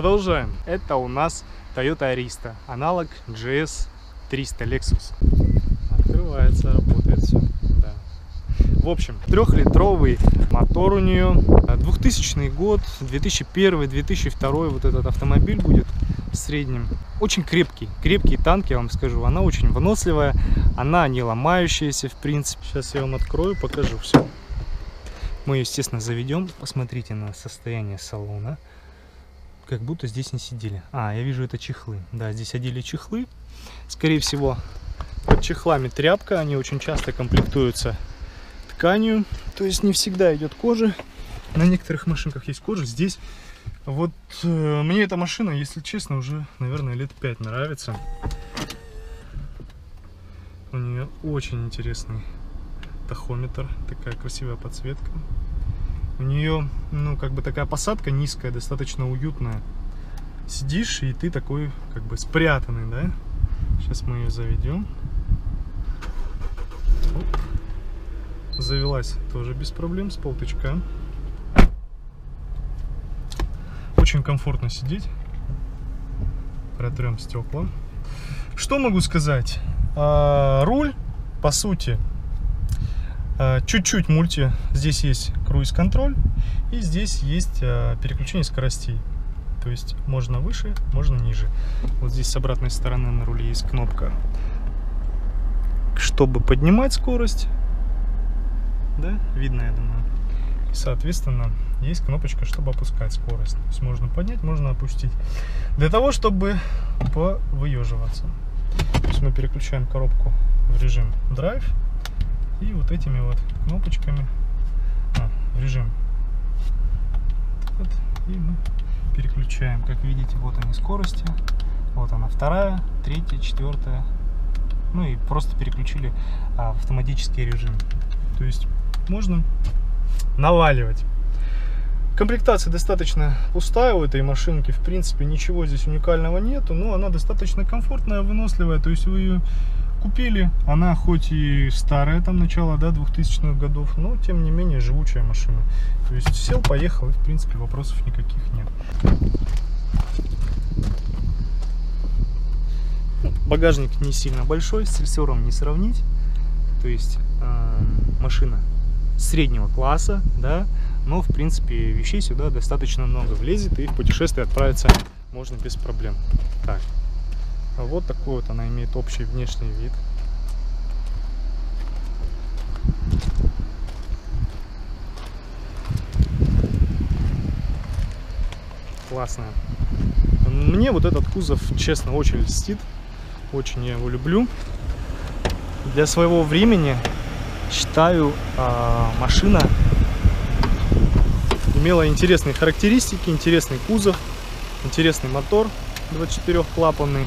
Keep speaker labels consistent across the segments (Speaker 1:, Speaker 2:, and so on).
Speaker 1: Продолжаем. Это у нас Toyota Arista, аналог GS300 Lexus. Открывается, работает все. Да. В общем, 3-литровый мотор у нее. 2000 год, 2001-2002 вот этот автомобиль будет в среднем. Очень крепкий танк, я вам скажу. Она очень выносливая, она не ломающаяся, в принципе. Сейчас я вам открою, покажу все. Мы, естественно, заведем. Посмотрите на состояние салона. Как будто здесь не сидели. А, я вижу, это чехлы. Да, здесь одели чехлы. Скорее всего, под чехлами тряпка. Они очень часто комплектуются тканью. То есть не всегда идет кожа. На некоторых машинках есть кожа. Здесь вот мне эта машина, если честно, уже, наверное, лет 5 нравится. У нее очень интересный тахометр. Такая красивая подсветка. У нее, ну, как бы такая посадка низкая, достаточно уютная. Сидишь, и ты такой, как бы, спрятанный, да? Сейчас мы ее заведем. Оп. Завелась тоже без проблем, с полтычка. Очень комфортно сидеть. Протрем стекла. Что могу сказать? Руль, по сути, чуть-чуть мульти. Здесь есть круиз-контроль, и здесь есть переключение скоростей. То есть можно выше, можно ниже. Вот здесь с обратной стороны на руле есть кнопка, чтобы поднимать скорость. Да, видно, я думаю. И, соответственно, есть кнопочка, чтобы опускать скорость. То есть можно поднять, можно опустить. Для того, чтобы повыеживаться. То есть мы переключаем коробку в режим драйв. И вот этими вот кнопочками в режим. Вот, и мы переключаем. Как видите, вот они скорости. Вот она, 2-я, 3-я, 4-я. Ну и просто переключили в автоматический режим. То есть можно наваливать. Комплектация достаточно пустая у этой машинки. В принципе, ничего здесь уникального нету. Но она достаточно комфортная, выносливая. То есть вы ее купили, она хоть и старая, там начало, да, 2000-х годов, но тем не менее живучая машина. То есть сел, поехал, и в принципе вопросов никаких нет. Багажник не сильно большой, с Эльсером не сравнить. То есть машина среднего класса, да, но в принципе вещей сюда достаточно много влезет, и в путешествие отправиться можно без проблем. Так. Вот такой вот она имеет общий внешний вид. Классная. Мне вот этот кузов, честно, очень льстит. Очень я его люблю. Для своего времени, считаю, машина имела интересные характеристики, интересный кузов, интересный мотор 24-клапанный.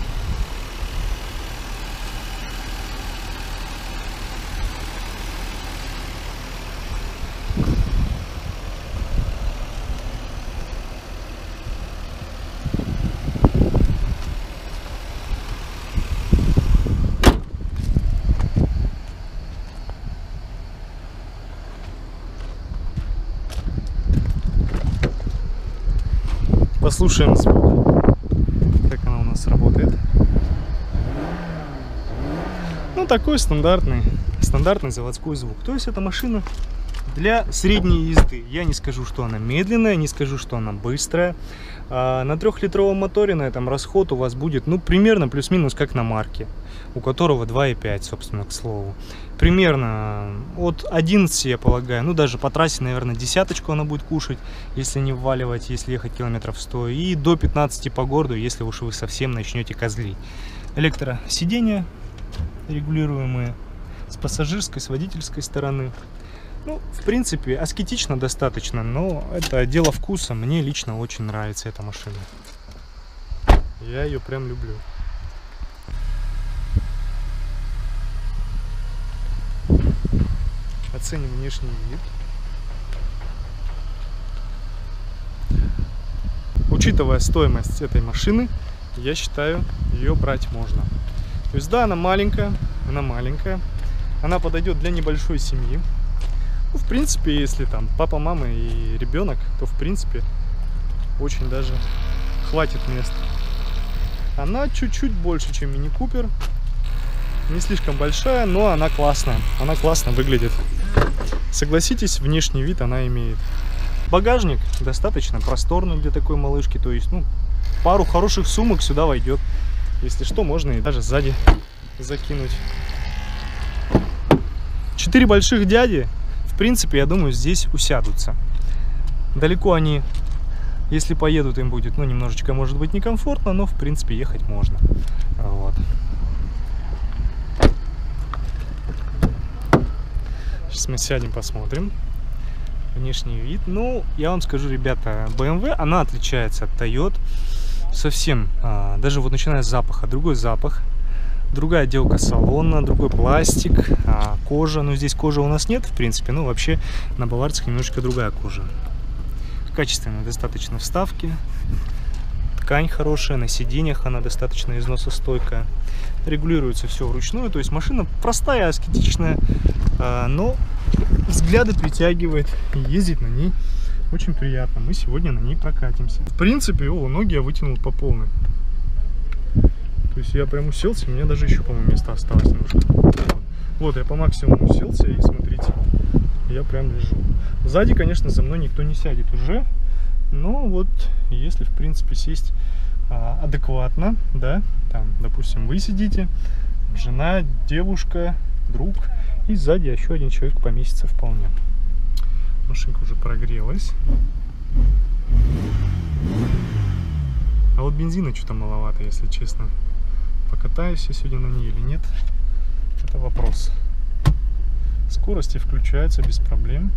Speaker 1: Послушаем звук, как она у нас работает. Ну, такой стандартный заводской звук. То есть это машина для средней езды. Я не скажу, что она медленная, не скажу, что она быстрая. На 3-литровом моторе на этом расход у вас будет, ну, примерно плюс-минус как на марке, у которого 2,5, собственно, к слову. Примерно от 11, я полагаю, ну, даже по трассе, наверное, десяточку она будет кушать, если не вваливать, если ехать километров 100, и до 15 по городу, если уж вы совсем начнете козлить. Электросиденья регулируемые с пассажирской, с водительской стороны. Ну, в принципе, аскетично достаточно, но это дело вкуса. Мне лично очень нравится эта машина. Я ее прям люблю. Оценим внешний вид. Учитывая стоимость этой машины, я считаю, ее брать можно. То есть, да, она маленькая. Она подойдет для небольшой семьи. Ну, в принципе, если там папа, мама и ребенок, то в принципе очень даже хватит места. Она чуть-чуть больше, чем Мини Купер. Не слишком большая, но она классная. Она классно выглядит. Согласитесь, внешний вид она имеет. Багажник достаточно просторный для такой малышки. То есть, ну, пару хороших сумок сюда войдет. Если что, можно и даже сзади закинуть. 4 больших дяди, в принципе, я думаю, здесь усядутся. Далеко они, если поедут, им будет, ну, немножечко, может быть, некомфортно, но, в принципе, ехать можно. Вот. Сейчас мы сядем, посмотрим внешний вид. Ну, я вам скажу, ребята, BMW, она отличается от Toyota совсем. Даже вот начиная с запаха. Другой запах, другая отделка салона, другой пластик, кожа. Но здесь кожи у нас нет, в принципе. Ну, вообще, на баварцах немножечко другая кожа. Качественные достаточно вставки. Ткань хорошая, на сиденьях она достаточно износостойкая. Регулируется все вручную. То есть машина простая, аскетичная, но взгляды притягивает. И ездить на ней очень приятно. Мы сегодня на ней прокатимся. В принципе, ноги я вытянул по полной. То есть я прям уселся, у меня даже еще, по-моему, места осталось немножко. Вот, я по максимуму уселся, и смотрите, я прям лежу. Сзади, конечно, за мной никто не сядет уже. Но вот, если, в принципе, сесть адекватно, да, там, допустим, вы сидите, жена, девушка, друг, и сзади еще один человек поместится вполне. Машинка уже прогрелась. А вот бензина что-то маловато, если честно. Покатаюсь я сегодня на ней или нет, это вопрос. Скорости включаются без проблем.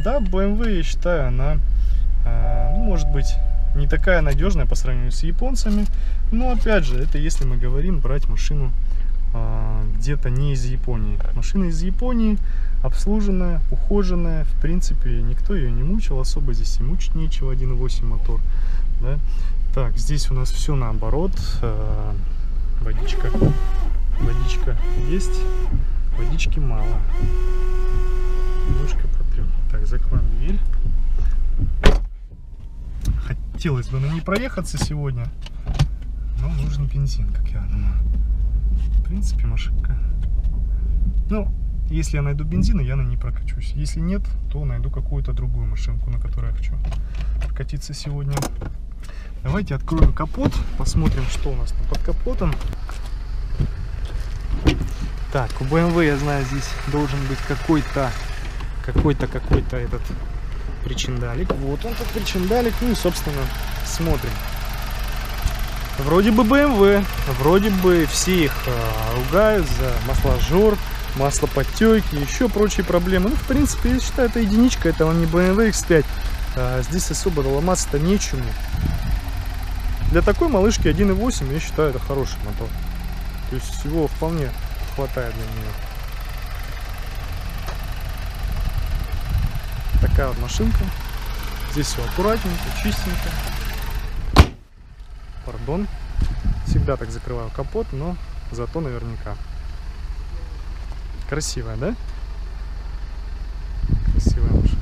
Speaker 1: Да, BMW, я считаю, она, может быть, не такая надежная по сравнению с японцами. Но, опять же, это если мы говорим брать машину где-то не из Японии. Машина из Японии, обслуженная, ухоженная. В принципе, никто ее не мучил. Особо здесь и мучить нечего. 1.8 мотор. Да? Так, здесь у нас все наоборот. Водичка есть, водички мало. Немножко протрем. Так, закроем дверь. Хотелось бы на ней проехаться сегодня, но нужен бензин, как я думаю. В принципе, машинка. Ну, если я найду бензин, я на ней прокачусь. Если нет, то найду какую-то другую машинку, на которой я хочу прокатиться сегодня. Давайте открою капот, посмотрим, что у нас там под капотом. Так, у BMW, я знаю, здесь должен быть какой-то этот причиндалик. Вот он, тут причиндалик. Ну и, собственно, смотрим. Вроде бы BMW, вроде бы все их ругают за масложор, маслоподтеки, еще прочие проблемы. Ну, в принципе, я считаю, это единичка, это он не BMW X5. Здесь особо ломаться-то нечему. Для такой малышки 1.8, я считаю, это хороший мотор. То есть всего вполне хватает для нее. Такая вот машинка. Здесь все аккуратненько, чистенько. Пардон. Всегда так закрываю капот, но зато наверняка. Красивая, да? Красивая машина.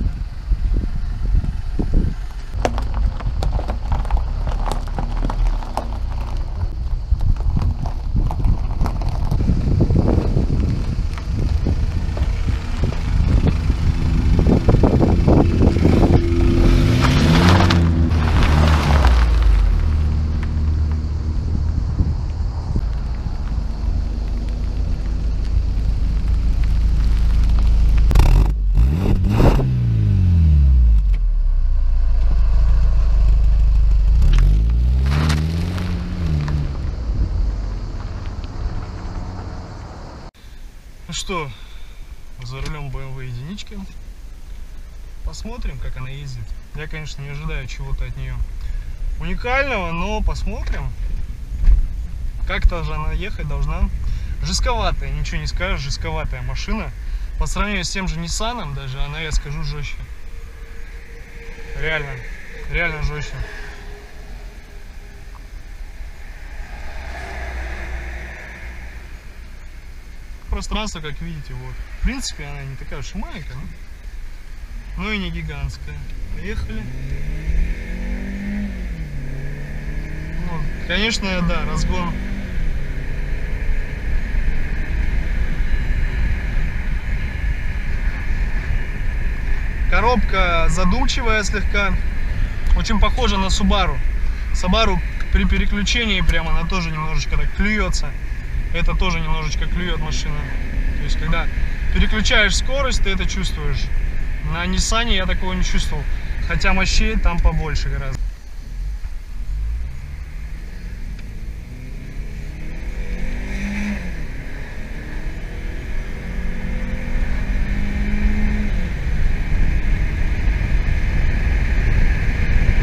Speaker 1: Ну что, за рулем BMW единички. Посмотрим, как она ездит. Я, конечно, не ожидаю чего-то от нее уникального, но посмотрим. Как-то же она ехать должна. Жестковатая, ничего не скажешь, жестковатая машина. По сравнению с тем же Nissan, даже она, я скажу, жестче. Реально жестче. Пространство, как видите, вот. В принципе, она не такая уж и маленькая, но и не гигантская. Поехали. Конечно, да, разгон. Коробка задумчивая слегка. Очень похожа на Subaru. Subaru при переключении прямо она тоже немножечко так клюется. Это тоже немножечко клюет машина. То есть, когда переключаешь скорость, ты это чувствуешь. На Nissan я такого не чувствовал. Хотя мощей там побольше гораздо.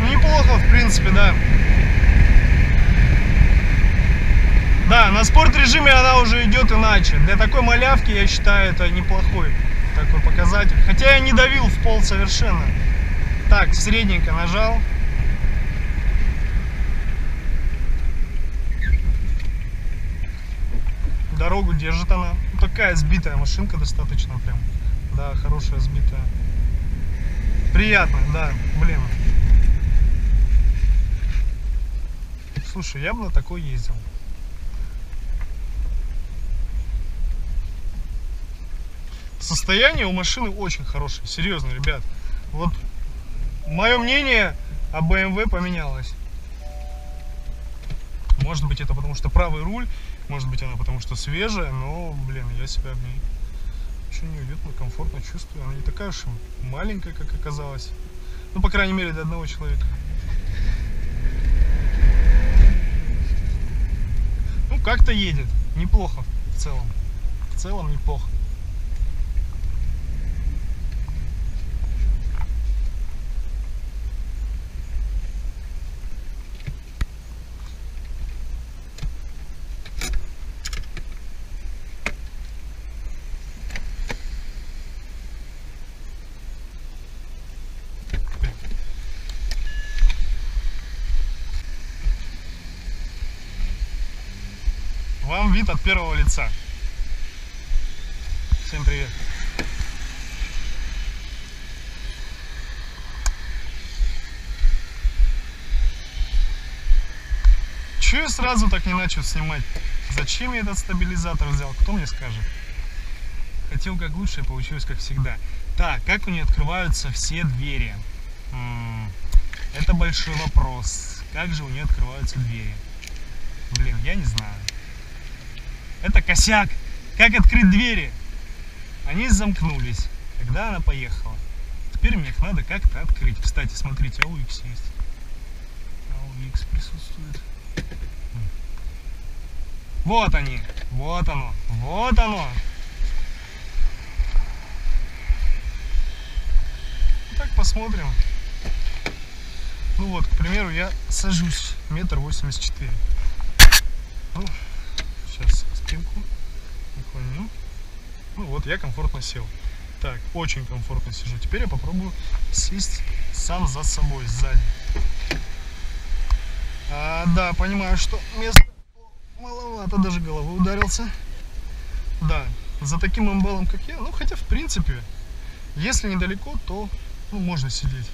Speaker 1: Неплохо, в принципе, да. Да, на спорт-режиме она уже идет иначе. Для такой малявки, я считаю, это неплохой такой показатель. Хотя я не давил в пол совершенно. Так, средненько нажал. Дорогу держит она. Такая сбитая машинка достаточно прям. Да, хорошая сбитая. Приятно, да, блин. Слушай, я бы на такой ездил. Состояние у машины очень хорошее, серьезно, ребят. Вот мое мнение о BMW поменялось. Может быть, это потому что правый руль, может быть, она потому что свежая, но, блин, я себя в ней очень неуютно, комфортно чувствую. Она не такая уж маленькая, как оказалось. Ну, по крайней мере, для одного человека. Ну, как-то едет. Неплохо в целом. В целом неплохо. Вам вид от первого лица. Всем привет. Чё я сразу так не начал снимать? Зачем я этот стабилизатор взял? Кто мне скажет? Хотел как лучше, получилось как всегда. Так, как у нее открываются все двери? Это большой вопрос. Как же у нее открываются двери? Блин, я не знаю. Это косяк. Как открыть двери? Они замкнулись, когда она поехала. Теперь мне их надо как-то открыть. Кстати, смотрите, AUX есть. AUX присутствует. Вот они. Вот оно. Вот оно. Так, посмотрим. Ну вот, к примеру, я сажусь 1,84 м. Ну, сейчас спинку наклоню. Ну вот, я комфортно сел. Так, очень комфортно сижу. Теперь я попробую сесть сам за собой, сзади. Да, понимаю, что места маловато, даже головой ударился. Да, за таким амбалом, как я, ну, хотя, в принципе, если недалеко, то, ну, можно сидеть.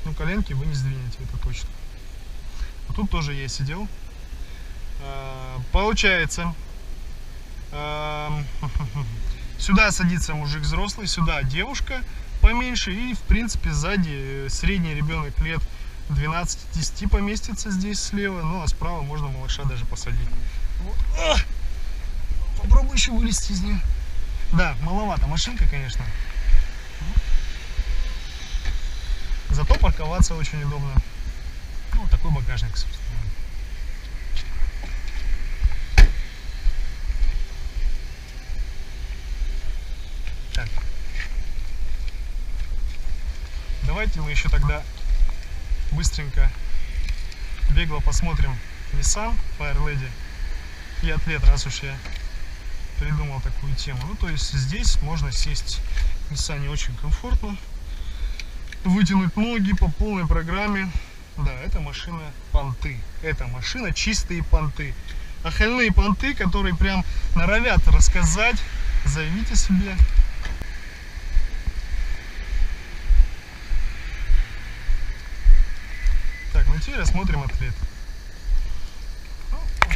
Speaker 1: Ну, коленки вы не сдвинете, это точно. А тут тоже я сидел. Получается, сюда садится мужик взрослый, сюда девушка поменьше, и, в принципе, сзади средний ребенок лет 12-10 поместится здесь слева, ну, а справа можно малыша даже посадить. Вот. Попробую еще вылезти из нее. Да, маловато машинка, конечно. Зато парковаться очень удобно. Ну, вот такой багажник, собственно. Так. Давайте мы еще тогда быстренько, бегло посмотрим Nissan Firelady и Athlete, раз уж я придумал такую тему. Ну, то есть здесь можно сесть в Nissan очень комфортно, вытянуть ноги по полной программе. Да, это машина понты. Это машина чистые понты. Охальные понты, которые прям норовят рассказать. Заявите себе. Так, ну теперь рассмотрим Athlete.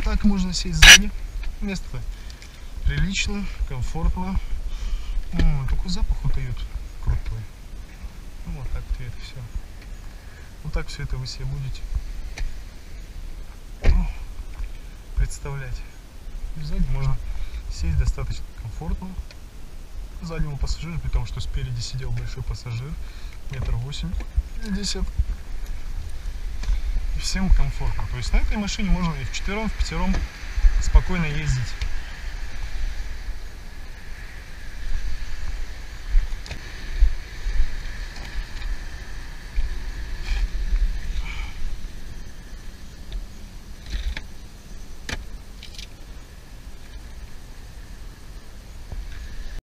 Speaker 1: так можно сесть сзади. Место прилично, комфортно. Какой запах вот дает крутой. Ну, вот так вот это все. Вот так все это вы себе будете представлять. И сзади можно сесть достаточно комфортно. Заднему пассажиру, при том, что спереди сидел большой пассажир, 1,80 м. И всем комфортно. То есть на этой машине можно и вчетвером, в пятером спокойно ездить.